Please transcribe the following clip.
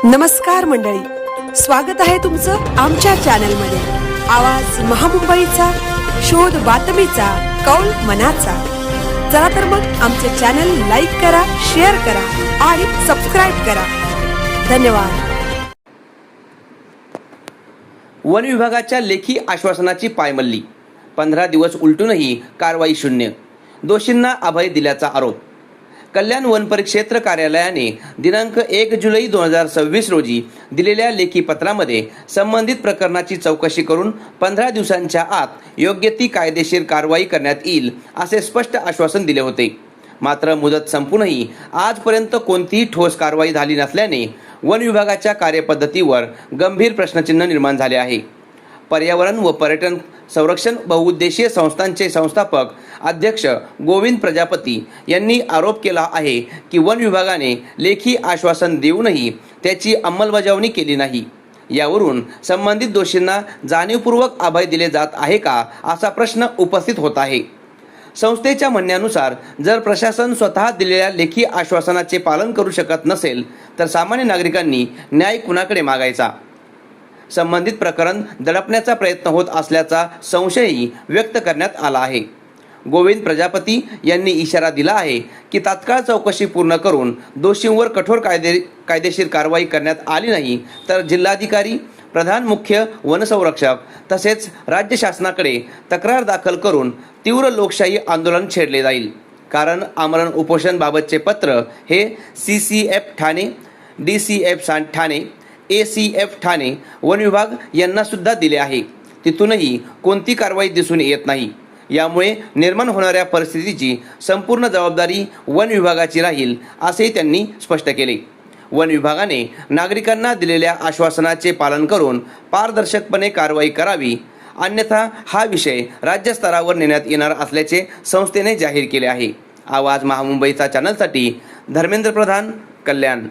नमस्कार मंडळी, स्वागत आहे तुमचं आमच्या चॅनलमध्ये। आवाज महामुंबईचा, शोध बातमीचा, कौल मनाचा। चला तर मग आमचे चॅनल लाईक करा, शेअर करा आणि सबस्क्राइब करा। धन्यवाद। वन विभागाच्या लेखी आश्वासनाची पायमल्ली, 15 दिवस उलटूनही कारवाई शून्य, दोषींना अभय दिल्याचा आरोप। कल्याण वन परिक्षेत्र कार्यालयाने दिनांक 1 जुलै 2026 रोजी दिलेल्या लेखी पत्रामध्ये संबंधित प्रकरणाची चौकशी करून 15 दिवसांच्या आत योग्य ती कायदेशीर कारवाई करण्यात येईल असे स्पष्ट आश्वासन दिले होते। मात्र मुदत संपूनही आजपर्यंत कोणतीही ठोस कारवाई झाली नसल्याने वन विभागाच्या कार्यपद्धतीवर गंभीर प्रश्नचिन्ह निर्माण झाले आहे। पर्यावरण व पर्यटन संरक्षण बहुउद्देशीय संस्थांचे संस्थापक अध्यक्ष गोविंद प्रजापती यांनी आरोप केला आहे की वन विभागाने लेखी आश्वासन देऊनही त्याची अंमलबजावणी केली नाही। यावरून संबंधित दोषींना जाणीवपूर्वक अभय दिले जात आहे का असा प्रश्न उपस्थित होत आहे। संस्थेच्या म्हणण्यानुसार जर प्रशासन स्वतः दिलेल्या लेखी आश्वासनाचे पालन करू शकत नसेल तर सामान्य नागरिकांनी न्याय कुणाकडे मागायचा। संबंधित प्रकरण दडपण्याचा प्रयत्न होत असल्याचा संशयही व्यक्त करण्यात आला आहे। गोविंद प्रजापती यांनी इशारा दिला आहे की तात्काळ चौकशी पूर्ण करून दोषींवर कठोर कायदेशीर कारवाई करण्यात आली नाही तर जिल्हाधिकारी, प्रधान मुख्य वनसंरक्षक तसेच राज्य शासनाकडे तक्रार दाखल करून तीव्र लोकशाही आंदोलन छेडले जाईल। कारण आमरण उपोषण बाबतचे पत्र हे CCF Thane, DCF Thane, ACF Thane, one विभाग यांना सुद्धा दिले आहे। तिथूनही कोणती कारवाई दिसून येत नाही। यामुळे निर्माण होणाऱ्या परिस्थितीची संपूर्ण जबाबदारी वन विभागाची राहील असेही त्यांनी स्पष्ट केले। वन विभागाने नागरिकांना दिलेल्या आश्वासनाचे पालन करून पारदर्शकपणे कारवाई करावी, अन्यथा हा विषय राज्यस्तरावर नेण्यात येणार असल्याचे संस्थेने जाहीर केले आहे। आवाज महामुंबईचा चॅनलसाठी धर्मेंद्र प्रधान, कल्याण।